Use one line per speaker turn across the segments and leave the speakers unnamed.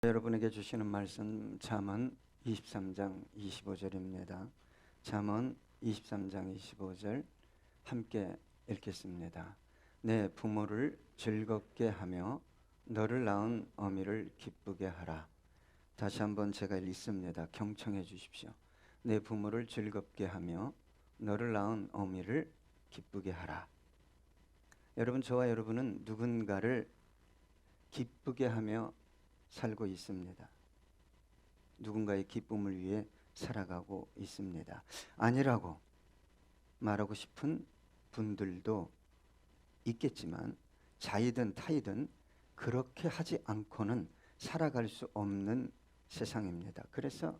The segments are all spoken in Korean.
여러분에게 주시는 말씀 잠언 23장 25절입니다. 잠언 23장 25절 함께 읽겠습니다. 내 부모를 즐겁게 하며 너를 낳은 어미를 기쁘게 하라. 다시 한번 제가 읽습니다. 경청해 주십시오. 내 부모를 즐겁게 하며 너를 낳은 어미를 기쁘게 하라. 여러분, 저와 여러분은 누군가를 기쁘게 하며 살고 있습니다. 누군가의 기쁨을 위해 살아가고 있습니다. 아니라고 말하고 싶은 분들도 있겠지만 자이든 타이든 그렇게 하지 않고는 살아갈 수 없는 세상입니다. 그래서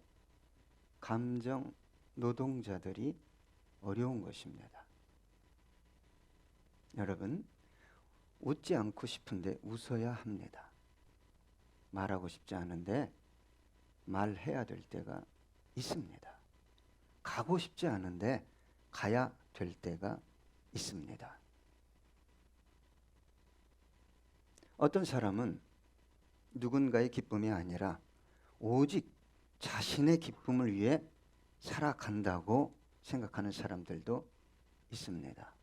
감정 노동자들이 어려운 것입니다. 여러분, 웃지 않고 싶은데 웃어야 합니다. 말하고 싶지 않은데 말해야 될 때가 있습니다. 가고 싶지 않은데 가야 될 때가 있습니다. 어떤 사람은 누군가의 기쁨이 아니라 오직 자신의 기쁨을 위해 살아간다고 생각하는 사람들도 있습니다.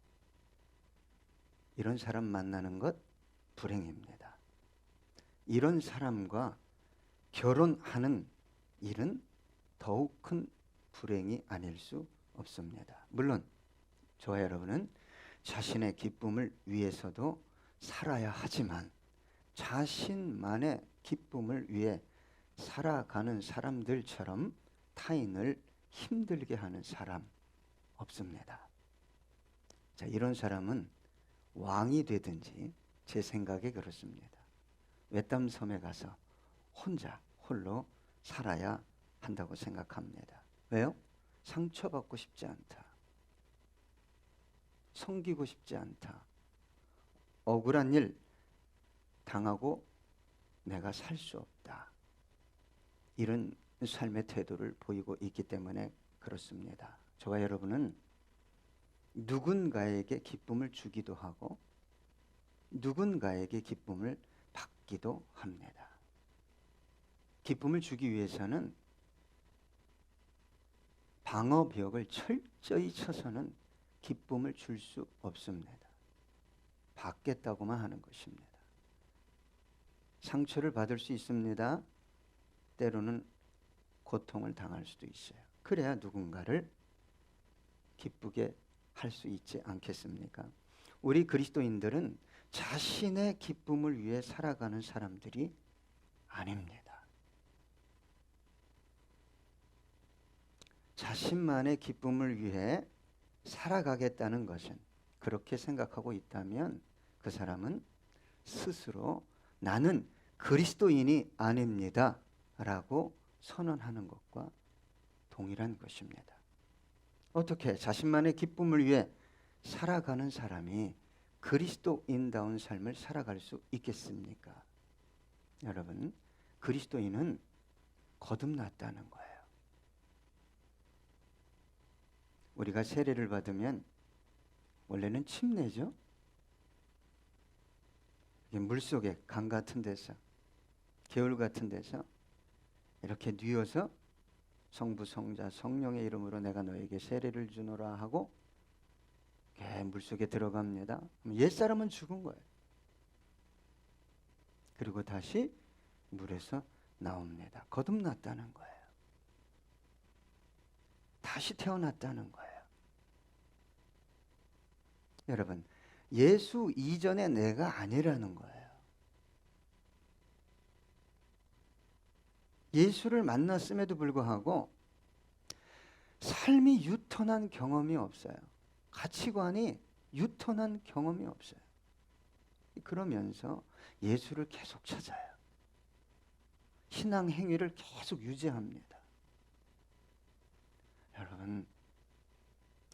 이런 사람 만나는 것 불행입니다. 이런 사람과 결혼하는 일은 더욱 큰 불행이 아닐 수 없습니다. 물론 저와 여러분은 자신의 기쁨을 위해서도 살아야 하지만 자신만의 기쁨을 위해 살아가는 사람들처럼 타인을 힘들게 하는 사람 없습니다. 자, 이런 사람은 왕이 되든지 제 생각에 그렇습니다. 외딴 섬에 가서 홀로 살아야 한다고 생각합니다. 왜요? 상처받고 싶지 않다. 섬기고 싶지 않다. 억울한 일 당하고 내가 살 수 없다. 이런 삶의 태도를 보이고 있기 때문에 그렇습니다. 저와 여러분은 누군가에게 기쁨을 주기도 하고 누군가에게 기쁨을 받기도 합니다. 기쁨을 주기 위해서는 방어벽을 철저히 쳐서는 기쁨을 줄 수 없습니다. 받겠다고만 하는 것입니다. 상처를 받을 수 있습니다. 때로는 고통을 당할 수도 있어요. 그래야 누군가를 기쁘게 할 수 있지 않겠습니까? 우리 그리스도인들은 자신의 기쁨을 위해 살아가는 사람들이 아닙니다. 자신만의 기쁨을 위해 살아가겠다는 것은, 그렇게 생각하고 있다면 그 사람은 스스로 나는 그리스도인이 아닙니다 라고 선언하는 것과 동일한 것입니다. 어떻게 자신만의 기쁨을 위해 살아가는 사람이 그리스도인다운 삶을 살아갈 수 있겠습니까? 여러분, 그리스도인은 거듭났다는 거예요. 우리가 세례를 받으면 원래는 침례죠. 물속에 강 같은 데서, 개울 같은 데서 이렇게 뉘어서 성부, 성자, 성령의 이름으로 내가 너에게 세례를 주노라 하고 물속에 들어갑니다. 옛사람은 죽은 거예요. 그리고 다시 물에서 나옵니다. 거듭났다는 거예요. 다시 태어났다는 거예요. 여러분, 예수 이전의 내가 아니라는 거예요. 예수를 만났음에도 불구하고 삶이 유턴한 경험이 없어요. 가치관이 유턴한 경험이 없어요. 그러면서 예수를 계속 찾아요. 신앙 행위를 계속 유지합니다. 여러분,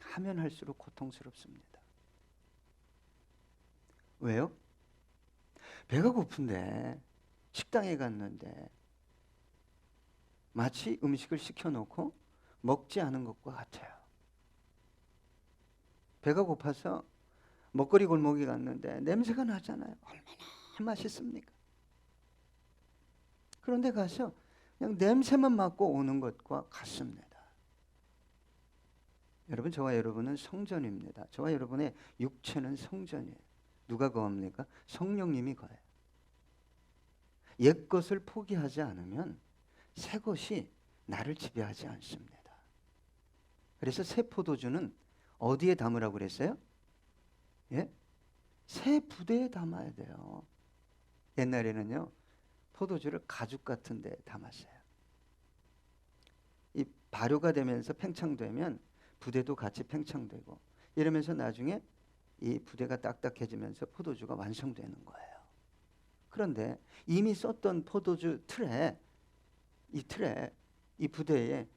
하면 할수록 고통스럽습니다. 왜요? 배가 고픈데 식당에 갔는데 마치 음식을 시켜놓고 먹지 않은 것과 같아요. 배가 고파서 먹거리 골목에 갔는데 냄새가 나잖아요. 얼마나 맛있습니까? 그런데 가서 그냥 냄새만 맡고 오는 것과 같습니다. 여러분, 저와 여러분은 성전입니다. 저와 여러분의 육체는 성전이에요. 누가 거합니까? 성령님이 거해요. 옛 것을 포기하지 않으면 새 것이 나를 지배하지 않습니다. 그래서 새 포도주는 어디에 담으라고 그랬어요? 예? 새 부대에 담아야 돼요. 옛날에는요, 포도주를 가죽 같은 데 담았어요. 이 발효가 되면서 팽창되면 부대도 같이 팽창되고, 이러면서 나중에 이 부대가 딱딱해지면서 포도주가 완성되는 거예요. 그런데 이미 썼던 포도주 틀에, 이 부대에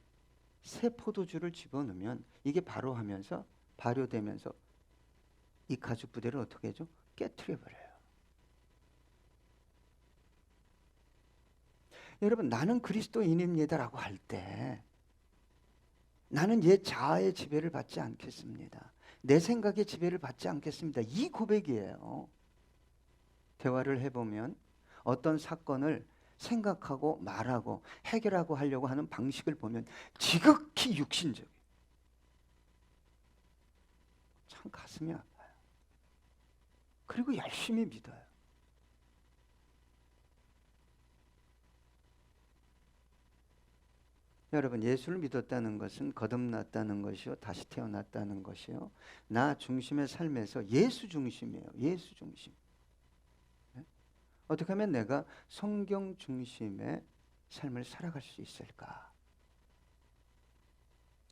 새 포도주를 집어넣으면 이게 발효되면서 이 가죽 부대를 어떻게 해줘? 깨트려 버려요. 여러분, 나는 그리스도인입니다라고 할 때 나는 옛 자아의 지배를 받지 않겠습니다. 내 생각의 지배를 받지 않겠습니다. 이 고백이에요. 대화를 해보면 어떤 사건을 생각하고 말하고 해결하고 하려고 하는 방식을 보면 지극히 육신적이에요. 참 가슴이 아파요. 그리고 열심히 믿어요. 여러분, 예수를 믿었다는 것은 거듭났다는 것이요, 다시 태어났다는 것이요, 나 중심의 삶에서 예수 중심이에요. 예수 중심. 네? 어떻게 하면 내가 성경 중심의 삶을 살아갈 수 있을까?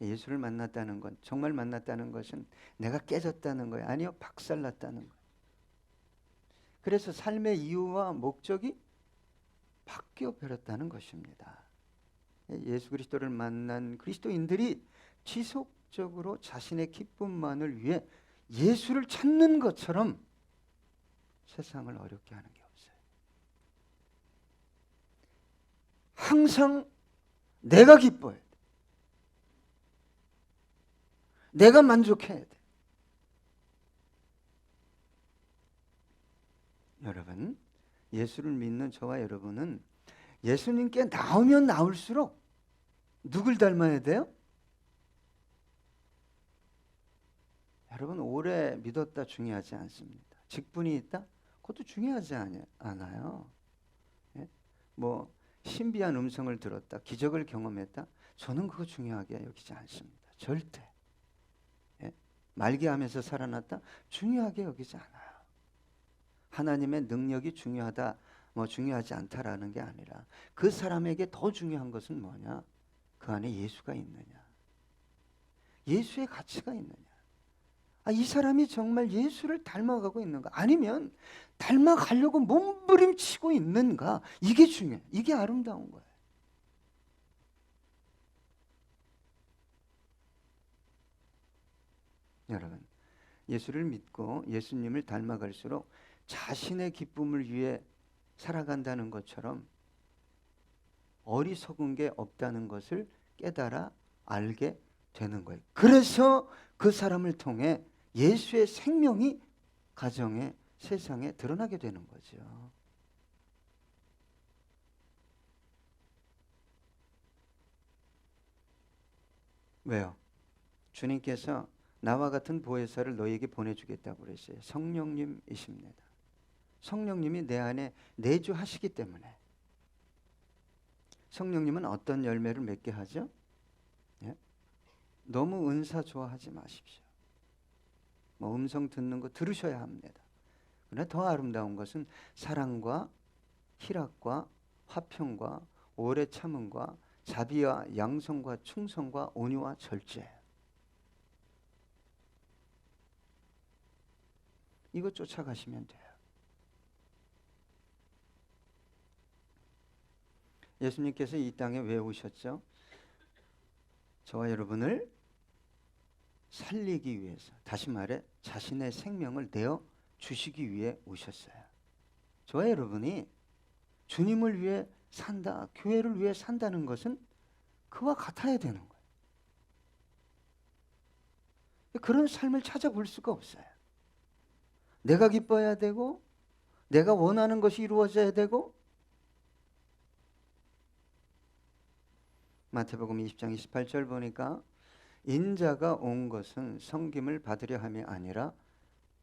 예수를 만났다는 건, 정말 만났다는 것은 내가 깨졌다는 거예요. 아니요, 박살났다는 거예요. 그래서 삶의 이유와 목적이 바뀌어 버렸다는 것입니다. 예수 그리스도를 만난 그리스도인들이 지속적으로 자신의 기쁨만을 위해 예수를 찾는 것처럼 세상을 어렵게 하는 게 없어요. 항상 내가 기뻐야 돼. 내가 만족해야 돼. 여러분, 예수를 믿는 저와 여러분은 예수님께 나오면 나올수록 누굴 닮아야 돼요? 여러분, 오래 믿었다 중요하지 않습니다. 직분이 있다? 그것도 중요하지 않아요. 예? 뭐 신비한 음성을 들었다, 기적을 경험했다? 저는 그거 중요하게 여기지 않습니다. 절대. 예? 말기암에서 살아났다? 중요하게 여기지 않아요. 하나님의 능력이 중요하다, 중요하지 않다라는 게 아니라 그 사람에게 더 중요한 것은 뭐냐? 그 안에 예수가 있느냐? 예수의 가치가 있느냐? 이 사람이 정말 예수를 닮아가고 있는가? 아니면 닮아가려고 몸부림치고 있는가? 이게 중요해. 이게 아름다운 거예요. 여러분, 예수를 믿고 예수님을 닮아갈수록 자신의 기쁨을 위해 살아간다는 것처럼 어리석은 게 없다는 것을 깨달아 알게 되는 거예요. 그래서 그 사람을 통해 예수의 생명이 가정에, 세상에 드러나게 되는 거죠. 왜요? 주님께서 나와 같은 보혜사를 너희에게 보내주겠다고 그랬어요. 성령님이십니다. 성령님이 내 안에 내주하시기 때문에. 성령님은 어떤 열매를 맺게 하죠? 예? 너무 은사 좋아하지 마십시오. 음성 듣는 거 들으셔야 합니다. 그러나 더 아름다운 것은 사랑과 희락과 화평과 오래 참음과 자비와 양성과 충성과 온유와 절제. 이거 쫓아가시면 돼요. 예수님께서 이 땅에 왜 오셨죠? 저와 여러분을 살리기 위해서, 다시 말해 자신의 생명을 내어 주시기 위해 오셨어요. 저와 여러분이 주님을 위해 산다, 교회를 위해 산다는 것은 그와 같아야 되는 거예요. 그런 삶을 찾아볼 수가 없어요. 내가 기뻐야 되고, 내가 원하는 것이 이루어져야 되고, 마태복음 20장 28절 보니까 인자가 온 것은 섬김을 받으려 함이 아니라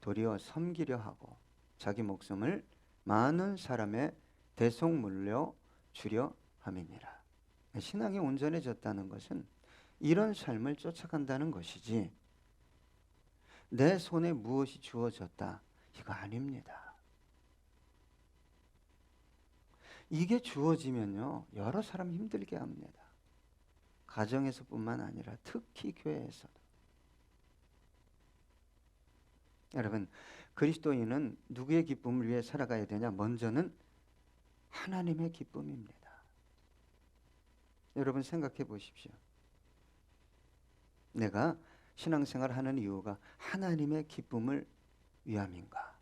도리어 섬기려 하고 자기 목숨을 많은 사람의 대속물로 주려 함이니라. 신앙이 온전해졌다는 것은 이런 삶을 쫓아간다는 것이지, 내 손에 무엇이 주어졌다 이거 아닙니다. 이게 주어지면요 여러 사람 힘들게 합니다. 가정에서뿐만 아니라 특히 교회에서도. 여러분, 그리스도인은 누구의 기쁨을 위해 살아가야 되냐? 먼저는 하나님의 기쁨입니다. 여러분 생각해 보십시오. 내가 신앙생활 하는 이유가 하나님의 기쁨을 위함인가?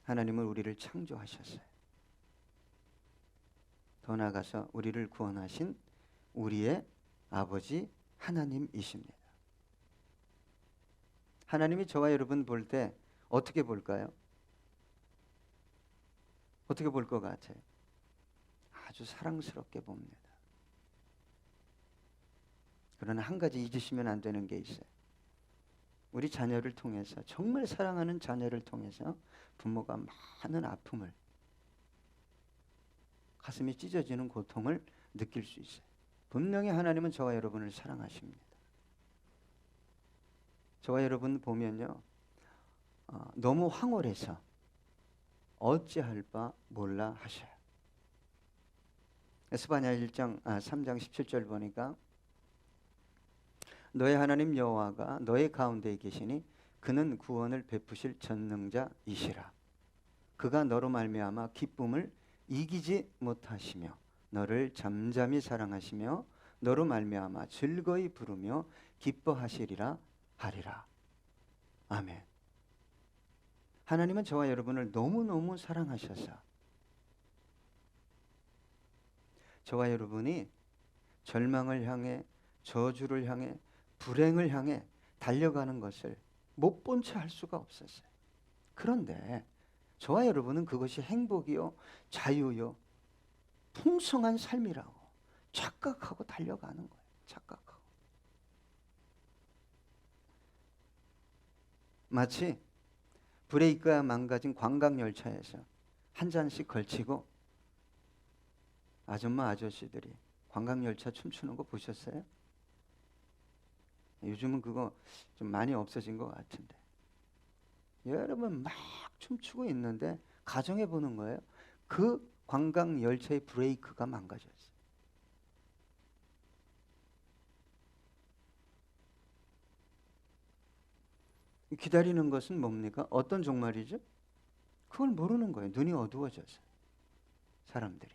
하나님은 우리를 창조하셨어요. 더 나아가서 우리를 구원하신 우리의 아버지 하나님이십니다. 하나님이 저와 여러분 볼 때 어떻게 볼까요? 어떻게 볼 것 같아요? 아주 사랑스럽게 봅니다. 그러나 한 가지 잊으시면 안 되는 게 있어요. 우리 자녀를 통해서, 정말 사랑하는 자녀를 통해서 부모가 많은 아픔을, 가슴이 찢어지는 고통을 느낄 수 있어요. 분명히 하나님은 저와 여러분을 사랑하십니다. 저와 여러분 보면요, 너무 황홀해서 어찌할 바 몰라 하셔요. 에스파냐 3장 17절 보니까 너의 하나님 여호와가 너의 가운데에 계시니 그는 구원을 베푸실 전능자이시라. 그가 너로 말미암아 기쁨을 이기지 못하시며 너를 잠잠히 사랑하시며 너로 말미암아 즐거이 부르며 기뻐하시리라 하리라. 아멘. 하나님은 저와 여러분을 너무너무 사랑하셔서 저와 여러분이 절망을 향해, 저주를 향해, 불행을 향해 달려가는 것을 못 본 채 할 수가 없었어요. 그런데 저와 여러분은 그것이 행복이요, 자유요, 풍성한 삶이라고 착각하고 달려가는 거예요. 착각하고. 마치 브레이크가 망가진 관광열차에서 한 잔씩 걸치고 아줌마 아저씨들이 관광열차 춤추는 거 보셨어요? 요즘은 그거 좀 많이 없어진 것 같은데, 여러분 막 춤추고 있는데 가정해 보는 거예요. 그 관광열차의 브레이크가 망가졌어요. 기다리는 것은 뭡니까? 어떤 종말이죠? 그걸 모르는 거예요. 눈이 어두워져서 사람들이.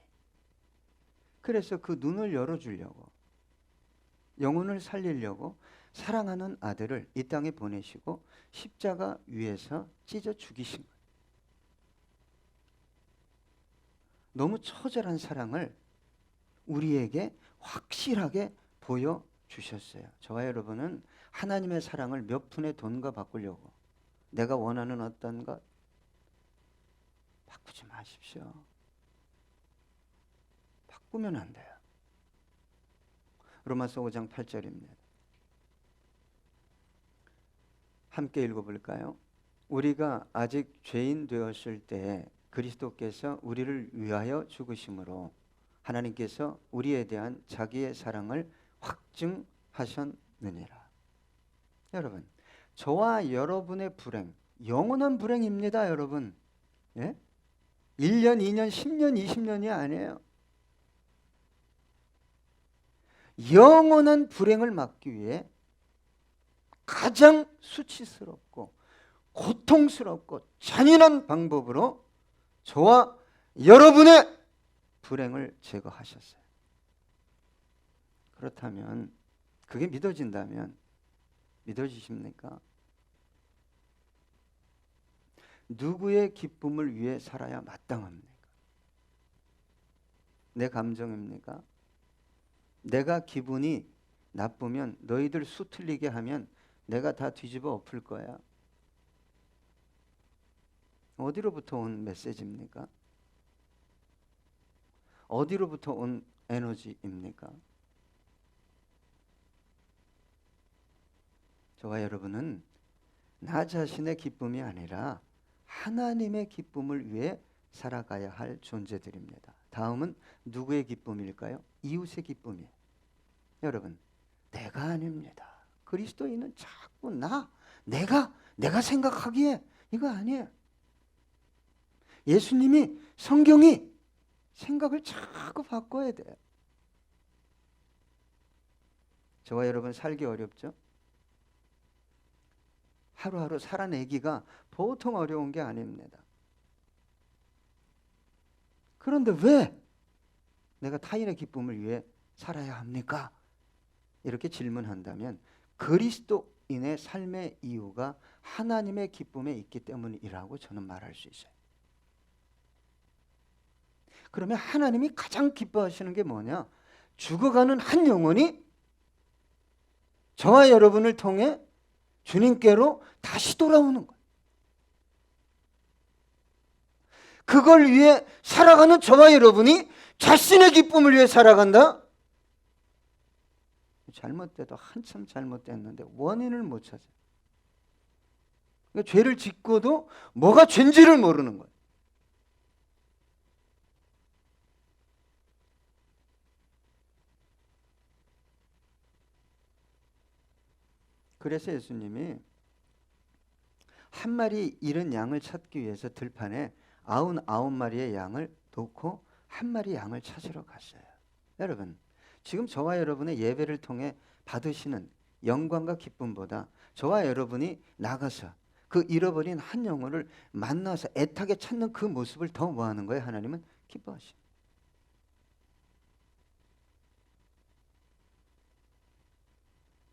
그래서 그 눈을 열어주려고, 영혼을 살리려고 사랑하는 아들을 이 땅에 보내시고 십자가 위에서 찢어 죽이신 거예요. 너무 처절한 사랑을 우리에게 확실하게 보여주셨어요. 저와 여러분은 하나님의 사랑을 몇 푼의 돈과 바꾸려고 내가 원하는 어떤 것 바꾸지 마십시오. 바꾸면 안 돼요. 로마서 5장 8절입니다. 함께 읽어볼까요? 우리가 아직 죄인 되었을 때에 그리스도께서 우리를 위하여 죽으심으로 하나님께서 우리에 대한 자기의 사랑을 확증하셨느니라. 여러분, 저와 여러분의 불행, 영원한 불행입니다. 여러분, 예? 1년, 2년, 10년, 20년이 아니에요. 영원한 불행을 막기 위해 가장 수치스럽고 고통스럽고 잔인한 방법으로 저와 여러분의 불행을 제거하셨어요. 그렇다면, 그게 믿어진다면 믿어지십니까? 누구의 기쁨을 위해 살아야 마땅합니까? 내 감정입니까? 내가 기분이 나쁘면, 너희들 수 틀리게 하면 내가 다 뒤집어 엎을 거야. 어디로부터 온 메시지입니까? 어디로부터 온 에너지입니까? 저와 여러분은 나 자신의 기쁨이 아니라 하나님의 기쁨을 위해 살아가야 할 존재들입니다. 다음은 누구의 기쁨일까요? 이웃의 기쁨이에요. 여러분, 내가 아닙니다. 그리스도인은 자꾸 내가 생각하기에 이거 아니에요. 예수님이, 성경이 생각을 자꾸 바꿔야 돼요. 저와 여러분 살기 어렵죠? 하루하루 살아내기가 보통 어려운 게 아닙니다. 그런데 왜 내가 타인의 기쁨을 위해 살아야 합니까? 이렇게 질문한다면 그리스도인의 삶의 이유가 하나님의 기쁨에 있기 때문이라고 저는 말할 수 있어요. 그러면 하나님이 가장 기뻐하시는 게 뭐냐? 죽어가는 한 영혼이 저와 여러분을 통해 주님께로 다시 돌아오는 거예요. 그걸 위해 살아가는 저와 여러분이 자신의 기쁨을 위해 살아간다? 잘못돼도 한참 잘못됐는데 원인을 못 찾아요. 그러니까 죄를 짓고도 뭐가 죄인지를 모르는 거예요. 그래서 예수님이 한 마리 잃은 양을 찾기 위해서 들판에 99마리의 양을 놓고 한 마리 양을 찾으러 갔어요. 여러분, 지금 저와 여러분의 예배를 통해 받으시는 영광과 기쁨보다 저와 여러분이 나가서 그 잃어버린 한 영혼을 만나서 애타게 찾는 그 모습을 더 뭐하는 거예요? 하나님은 기뻐하십니다.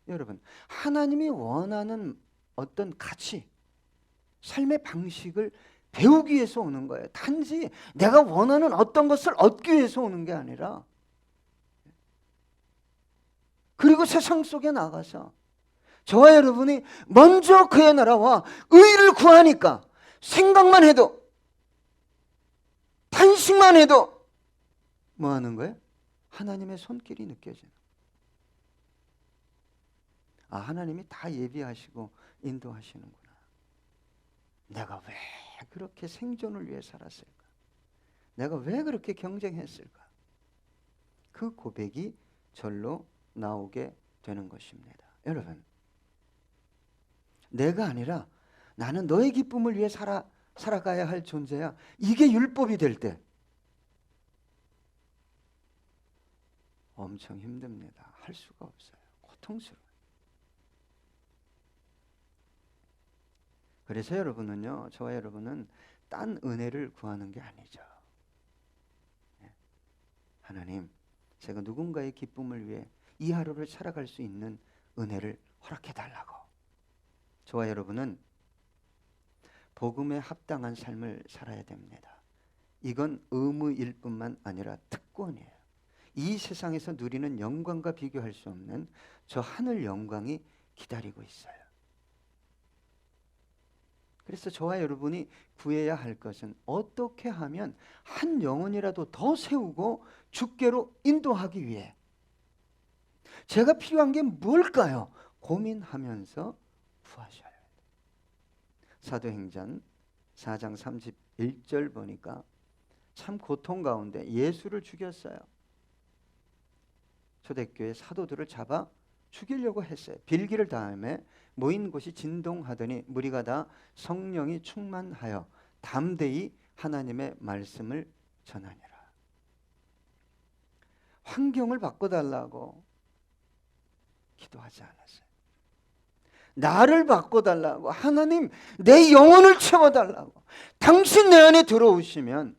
여러분, 하나님이 원하는 어떤 가치, 삶의 방식을 배우기 위해서 오는 거예요. 단지 내가 원하는 어떤 것을 얻기 위해서 오는 게 아니라, 그리고 세상 속에 나가서 저와 여러분이 먼저 그의 나라와 의를 구하니까 생각만 해도, 탄식만 해도 뭐 하는 거예요? 하나님의 손길이 느껴지는. 아, 하나님이 다 예비하시고 인도하시는구나. 내가 왜 그렇게 생존을 위해 살았을까? 내가 왜 그렇게 경쟁했을까? 그 고백이 절로 나오게 되는 것입니다. 여러분, 내가 아니라 나는 너의 기쁨을 위해 살아가야 할 존재야. 이게 율법이 될 때 엄청 힘듭니다. 할 수가 없어요. 고통스러워요. 그래서 여러분은요, 저와 여러분은 딴 은혜를 구하는 게 아니죠. 하나님, 제가 누군가의 기쁨을 위해 이 하루를 살아갈 수 있는 은혜를 허락해 달라고. 저와 여러분은 복음에 합당한 삶을 살아야 됩니다. 이건 의무일 뿐만 아니라 특권이에요. 이 세상에서 누리는 영광과 비교할 수 없는 저 하늘 영광이 기다리고 있어요. 그래서 저와 여러분이 구해야 할 것은 어떻게 하면 한 영혼이라도 더 세우고 주께로 인도하기 위해 제가 필요한 게 뭘까요? 고민하면서 구하셔야 해요. 사도행전 4장 31절 보니까 참 고통 가운데 예수를 죽였어요. 초대교회 사도들을 잡아 죽이려고 했어요. 빌기를 다음에 모인 곳이 진동하더니 무리가 다 성령이 충만하여 담대히 하나님의 말씀을 전하니라. 환경을 바꿔달라고 기도하지 않았어요. 나를 바꿔달라고, 하나님 내 영혼을 채워달라고. 당신 내 안에 들어오시면,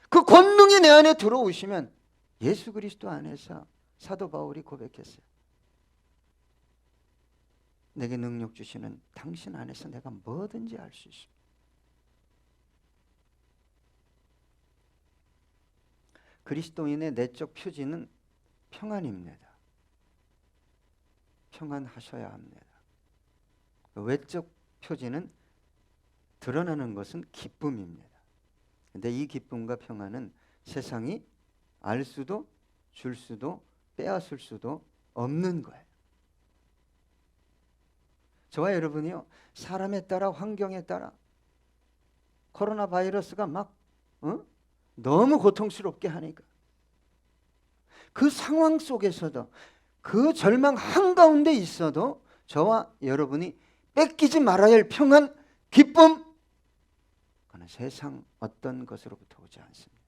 그 권능이 내 안에 들어오시면, 예수 그리스도 안에서 사도 바울이 고백했어요. 내게 능력 주시는 당신 안에서 내가 뭐든지 할 수 있습니다. 그리스도인의 내적 표지는 평안입니다. 평안하셔야 합니다. 외적 표지는 드러나는 것은 기쁨입니다. 근데 이 기쁨과 평안은 세상이 알 수도 줄 수도 빼앗을 수도 없는 거예요. 저와 여러분이요, 사람에 따라 환경에 따라 코로나 바이러스가 막 너무 고통스럽게 하니까 그 상황 속에서도 그 절망 한가운데 있어도 저와 여러분이 뺏기지 말아야 할 평안, 기쁨, 그는 세상 어떤 것으로부터 오지 않습니다.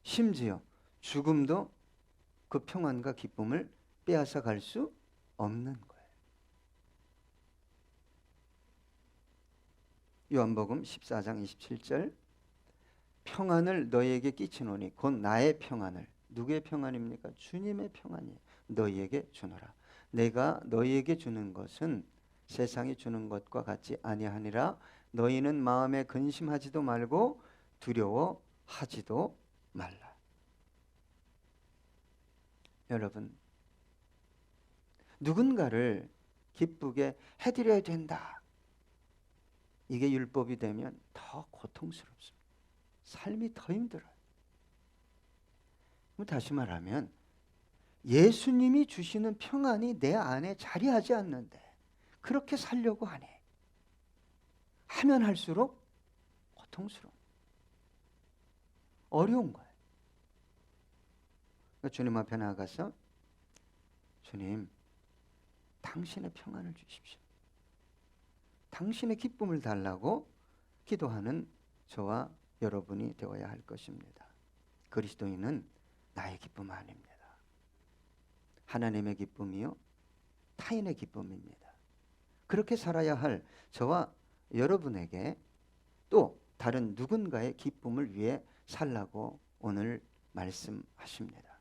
심지어 죽음도 그 평안과 기쁨을 빼앗아 갈 수 없는 거예요. 요한복음 14장 27절, 평안을 너희에게 끼치노니 곧 나의 평안을, 누구의 평안입니까? 주님의 평안이에요. 너희에게 주노라. 내가 너희에게 주는 것은 세상이 주는 것과 같지 아니하니라. 너희는 마음에 근심하지도 말고 두려워하지도 말라. 여러분, 누군가를 기쁘게 해드려야 된다, 이게 율법이 되면 더 고통스럽습니다. 삶이 더 힘들어요. 다시 말하면 예수님이 주시는 평안이 내 안에 자리하지 않는데 그렇게 살려고 하면 할수록 고통스러워, 어려운 거예요. 그러니까 주님 앞에 나가서 주님, 당신의 평안을 주십시오, 당신의 기쁨을 달라고 기도하는 저와 여러분이 되어야 할 것입니다. 그리스도인은 나의 기쁨 아닙니다. 하나님의 기쁨이요, 타인의 기쁨입니다. 그렇게 살아야 할 저와 여러분에게 또 다른 누군가의 기쁨을 위해 살라고 오늘 말씀하십니다.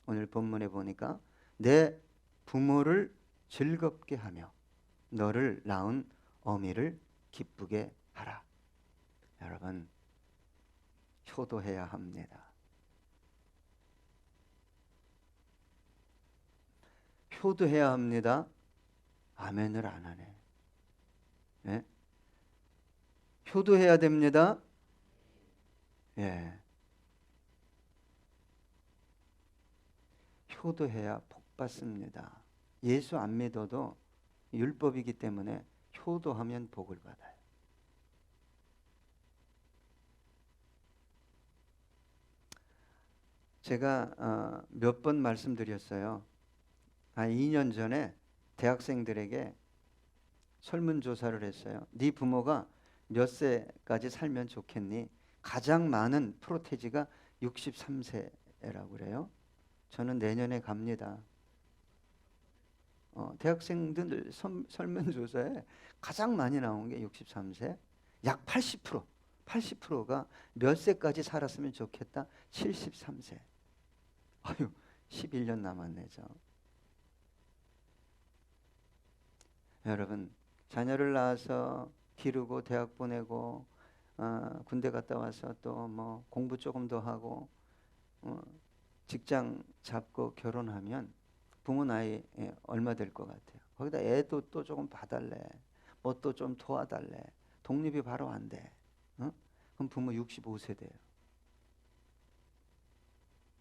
오늘 본문에 보니까 내 부모를 즐겁게 하며 너를 낳은 어미를 기쁘게 하라. 여러분, 효도해야 합니다. 효도해야 합니다. 아멘을 안 하네. 예? 효도해야 됩니다. 예. 효도해야 복 받습니다. 예수 안 믿어도 율법이기 때문에 효도하면 복을 받아요. 제가 몇 번 말씀드렸어요. 2년 전에 대학생들에게 설문조사를 했어요. 네 부모가 몇 세까지 살면 좋겠니? 가장 많은 프로테지가 63세라고 그래요. 저는 내년에 갑니다. 대학생들 설문조사에 가장 많이 나온 게 63세. 약 80%가 몇 세까지 살았으면 좋겠다? 73세. 아유, 11년 남았네죠. 여러분, 자녀를 낳아서 기르고 대학 보내고 군대 갔다 와서 또 뭐 공부 조금 더 하고 직장 잡고 결혼하면 부모 나이 얼마 될 것 같아요? 거기다 애도 또 조금 봐달래, 뭐 또 좀 도와달래, 독립이 바로 안 돼. 그럼 부모 65세 돼요.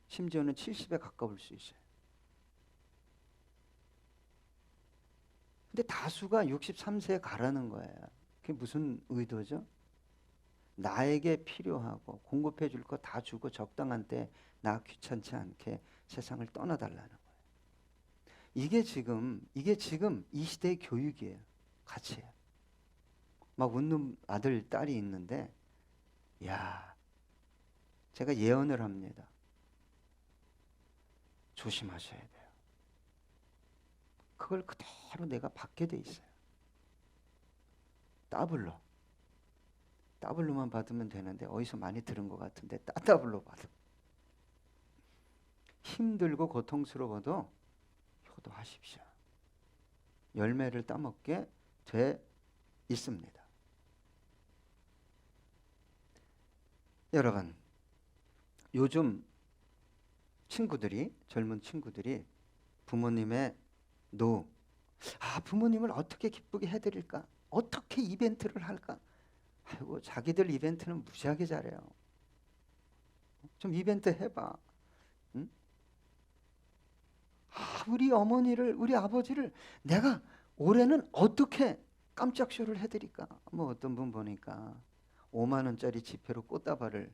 심지어는 70에 가까울 수 있어요. 근데 다수가 63세에 가라는 거예요. 그게 무슨 의도죠? 나에게 필요하고 공급해 줄 거 다 주고 적당한 때 나 귀찮지 않게 세상을 떠나달라는 거예요. 이게 지금 이 시대의 교육이에요. 가치예요. 막 웃는 아들, 딸이 있는데, 야, 제가 예언을 합니다. 조심하셔야 돼요. 그걸 그대로 내가 받게 돼 있어요. 더블로만 받으면 되는데 어디서 많이 들은 것 같은데 더블로 받아. 힘들고 고통스러워도 효도하십시오. 열매를 따먹게 돼 있습니다. 여러분, 요즘 젊은 친구들이 부모님의 노후, 부모님을 어떻게 기쁘게 해드릴까? 어떻게 이벤트를 할까? 아이고, 자기들 이벤트는 무지하게 잘해요. 좀 이벤트 해봐. 응? 우리 어머니를, 우리 아버지를 내가 올해는 어떻게 깜짝 쇼를 해드릴까? 뭐 어떤 분 보니까 5만 원짜리 지폐로 꽃다발을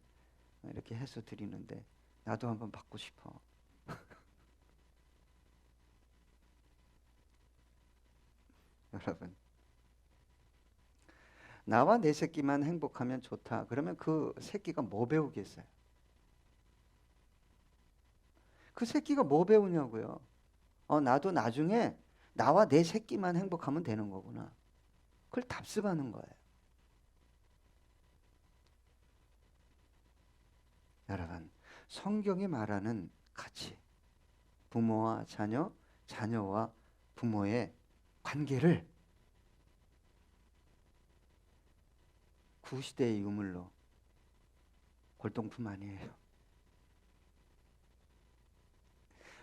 이렇게 해서 드리는데 나도 한번 받고 싶어. 여러분, 나와 내 새끼만 행복하면 좋다. 그러면 그 새끼가 뭐 배우겠어요? 그 새끼가 뭐 배우냐고요? 나도 나중에 나와 내 새끼만 행복하면 되는 거구나. 그걸 답습하는 거예요. 여러분, 성경이 말하는 가치, 부모와 자녀, 자녀와 부모의 관계를 구시대의 유물로 골동품 아니에요.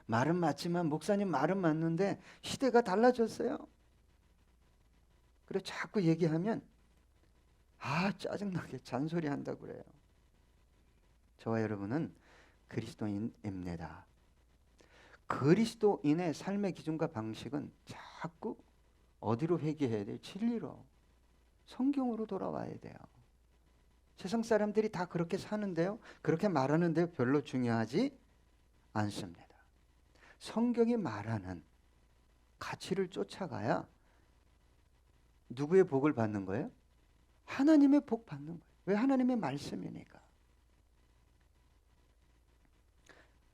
말은 맞지만 목사님 말은 맞는데 시대가 달라졌어요. 그래 자꾸 얘기하면 짜증나게 잔소리한다고 그래요. 저와 여러분은 그리스도인입니다. 그리스도인의 삶의 기준과 방식은 자꾸 어디로 회귀해야 돼요? 진리로, 성경으로 돌아와야 돼요. 세상 사람들이 다 그렇게 사는데요, 그렇게 말하는데요, 별로 중요하지 않습니다. 성경이 말하는 가치를 쫓아가야 누구의 복을 받는 거예요? 하나님의 복 받는 거예요. 왜? 하나님의 말씀이니까.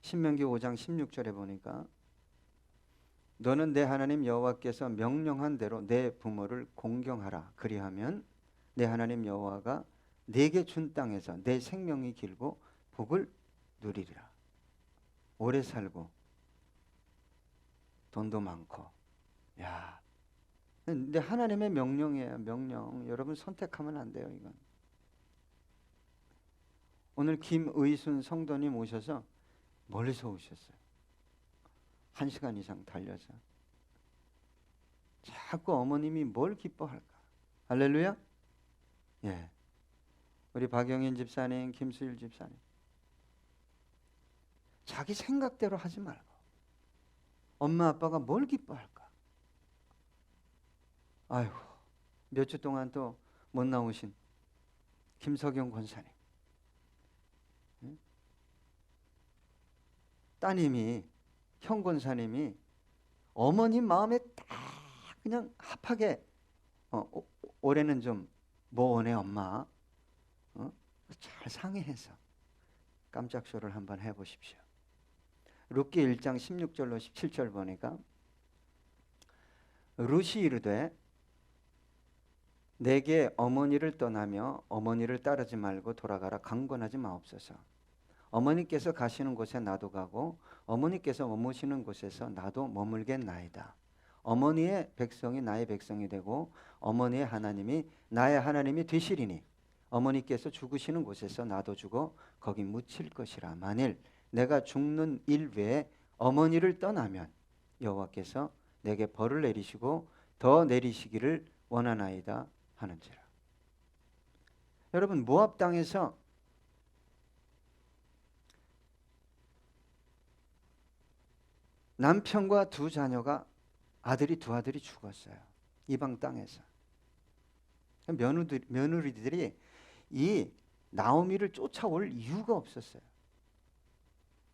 신명기 5장 16절에 보니까 너는 내 하나님 여호와께서 명령한 대로 내 부모를 공경하라. 그리하면 내 하나님 여호와가 내게 준 땅에서 내 생명이 길고 복을 누리리라. 오래 살고 돈도 많고. 야, 근데 하나님의 명령이에요. 명령. 여러분 선택하면 안 돼요. 이건. 오늘 김의순 성도님 오셔서 멀리서 오셨어요. 1시간 이상 달려서. 자꾸 어머님이 뭘 기뻐할까? 할렐루야? 예. 우리 박영인 집사님, 김수일 집사님. 자기 생각대로 하지 말고 엄마 아빠가 뭘 기뻐할까? 아이고, 몇 주 동안 또 못 나오신 김석영 권사님. 응? 따님이, 형 권사님이 어머님 마음에 딱 그냥 합하게 올해는 좀 뭐 원해 엄마? 잘 상의해서 깜짝 쇼를 한번 해보십시오. 룻기 1장 16절로 17절 보니까 룻이 이르되 내게 어머니를 떠나며 어머니를 따르지 말고 돌아가라. 강권하지 마옵소서. 어머니께서 가시는 곳에 나도 가고 어머니께서 머무시는 곳에서 나도 머물겠나이다. 어머니의 백성이 나의 백성이 되고 어머니의 하나님이 나의 하나님이 되시리니 어머니께서 죽으시는 곳에서 나도 죽어 거기 묻힐 것이라. 만일 내가 죽는 일 외에 어머니를 떠나면 여호와께서 내게 벌을 내리시고 더 내리시기를 원하나이다 하는지라. 여러분, 모압 땅에서 남편과 두 자녀가 두 아들이 죽었어요. 이방 땅에서. 며느리들이 이 나오미를 쫓아올 이유가 없었어요.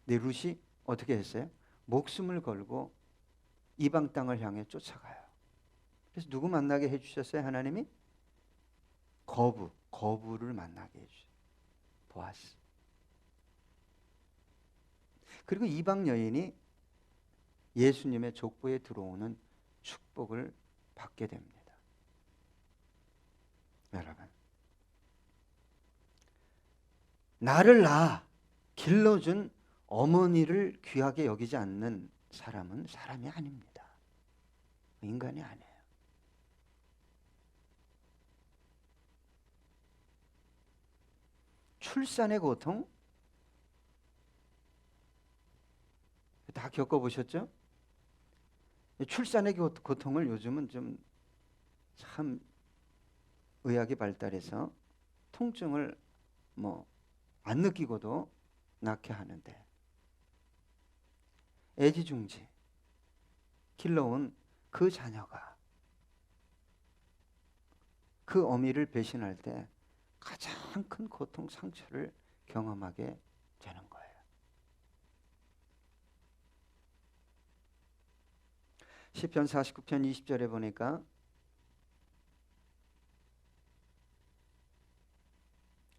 근데 룻이 어떻게 했어요? 목숨을 걸고 이방 땅을 향해 쫓아가요. 그래서 누구 만나게 해주셨어요? 하나님이? 거부를 만나게 해주셨어요. 보아스. 그리고 이방 여인이 예수님의 족보에 들어오는 축복을 받게 됩니다. 여러분, 나를 낳아 길러준 어머니를 귀하게 여기지 않는 사람은 사람이 아닙니다. 인간이 아니에요. 출산의 고통 다 겪어보셨죠? 출산의 고통을 요즘은 좀 참 의학이 발달해서 통증을 안 느끼고도 낳게 하는데, 애지중지 길러온 그 자녀가 그 어미를 배신할 때 가장 큰 고통, 상처를 경험하게 되는 거예요. 시편 49편 20절에 보니까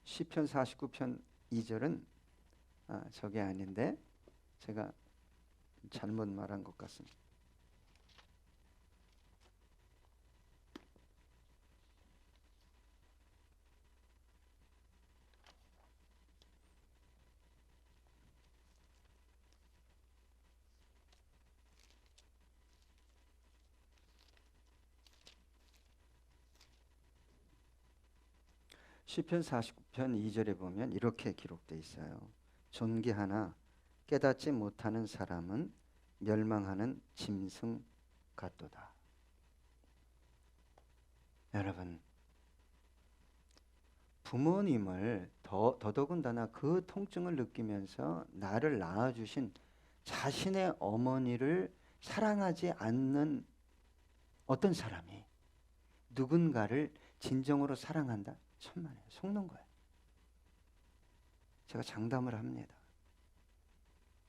시편 49편 2절은 저게 아닌데 제가 잘못 말한 것 같습니다. 시편 49편 2절에 보면 이렇게 기록되어 있어요. 존귀하나 깨닫지 못하는 사람은 멸망하는 짐승 같도다. 여러분, 부모님을 더더군다나 그 통증을 느끼면서 나를 낳아주신 자신의 어머니를 사랑하지 않는 어떤 사람이 누군가를 진정으로 사랑한다? 천만에요. 속는 거예요. 제가 장담을 합니다.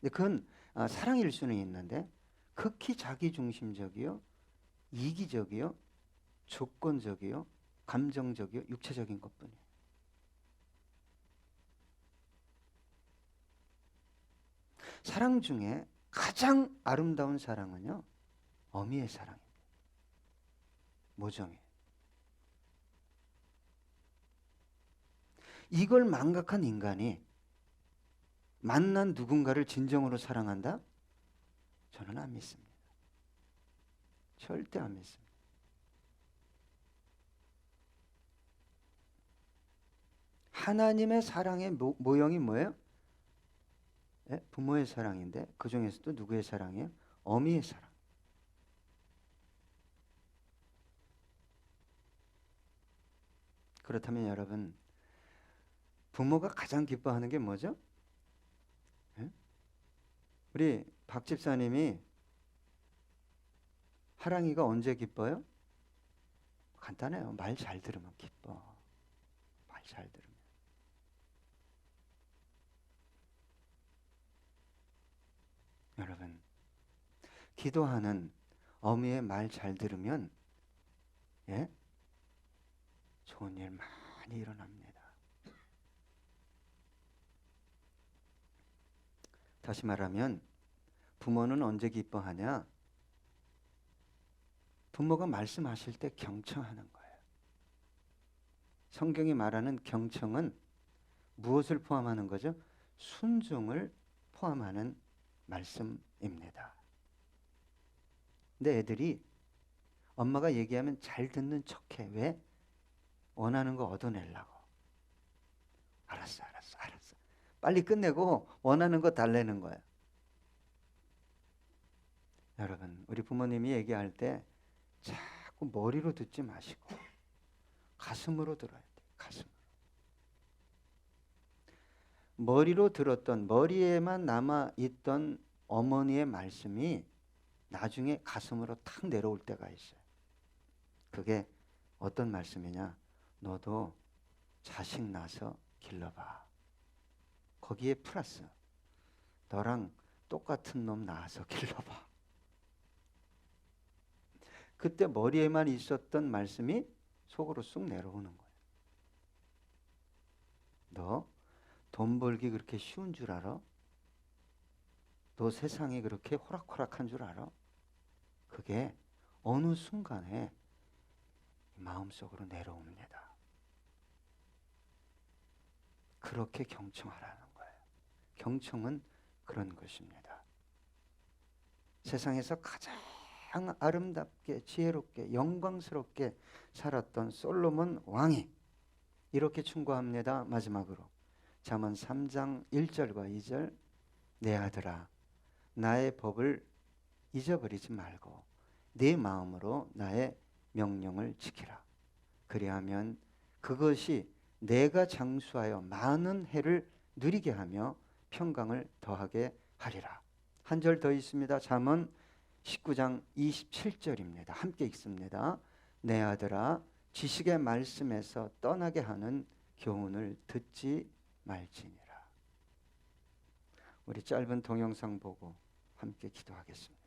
근데 그건 사랑일 수는 있는데 극히 자기중심적이요, 이기적이요, 조건적이요, 감정적이요, 육체적인 것뿐이에요. 사랑 중에 가장 아름다운 사랑은요, 어미의 사랑입니다. 모정이에요. 이걸 망각한 인간이 만난 누군가를 진정으로 사랑한다? 저는 안 믿습니다. 절대 안 믿습니다. 하나님의 사랑의 모형이 뭐예요? 예? 부모의 사랑인데 그 중에서도 누구의 사랑이에요? 어미의 사랑. 그렇다면 여러분, 부모가 가장 기뻐하는 게 뭐죠? 예? 우리 박 집사님이 하랑이가 언제 기뻐요? 간단해요. 말 잘 들으면 기뻐. 말 잘 들으면. 여러분, 기도하는 어미의 말 잘 들으면 예? 좋은 일 많이 일어납니다. 다시 말하면 부모는 언제 기뻐하냐? 부모가 말씀하실 때 경청하는 거예요. 성경이 말하는 경청은 무엇을 포함하는 거죠? 순종을 포함하는 말씀입니다. 근데 애들이 엄마가 얘기하면 잘 듣는 척해. 왜? 원하는 거 얻어내려고. 알았어. 빨리 끝내고 원하는 거 달래는 거야. 여러분, 우리 부모님이 얘기할 때 자꾸 머리로 듣지 마시고 가슴으로 들어야 돼요. 가슴으로. 머리로 들었던, 머리에만 남아있던 어머니의 말씀이 나중에 가슴으로 탁 내려올 때가 있어요. 그게 어떤 말씀이냐? 너도 자식 낳아서 길러봐. 거기에 플러스 너랑 똑같은 놈 낳아서 길러봐. 그때 머리에만 있었던 말씀이 속으로 쑥 내려오는 거예요. 너 돈 벌기 그렇게 쉬운 줄 알아? 너 세상이 그렇게 호락호락한 줄 알아? 그게 어느 순간에 마음속으로 내려옵니다. 그렇게 경청하라는 거예요. 경청은 그런 것입니다. 세상에서 가장 아름답게, 지혜롭게, 영광스럽게 살았던 솔로몬 왕이 이렇게 충고합니다. 마지막으로 잠언 3장 1절과 2절. 내 아들아, 나의 법을 잊어버리지 말고 네 마음으로 나의 명령을 지키라. 그리하면 그것이 내가 장수하여 많은 해를 누리게 하며 평강을 더하게 하리라. 한 절 더 있습니다. 잠언 19장 27절입니다. 함께 읽습니다. 내 아들아 지식의 말씀에서 떠나게 하는 교훈을 듣지 말지니라. 우리 짧은 동영상 보고 함께 기도하겠습니다.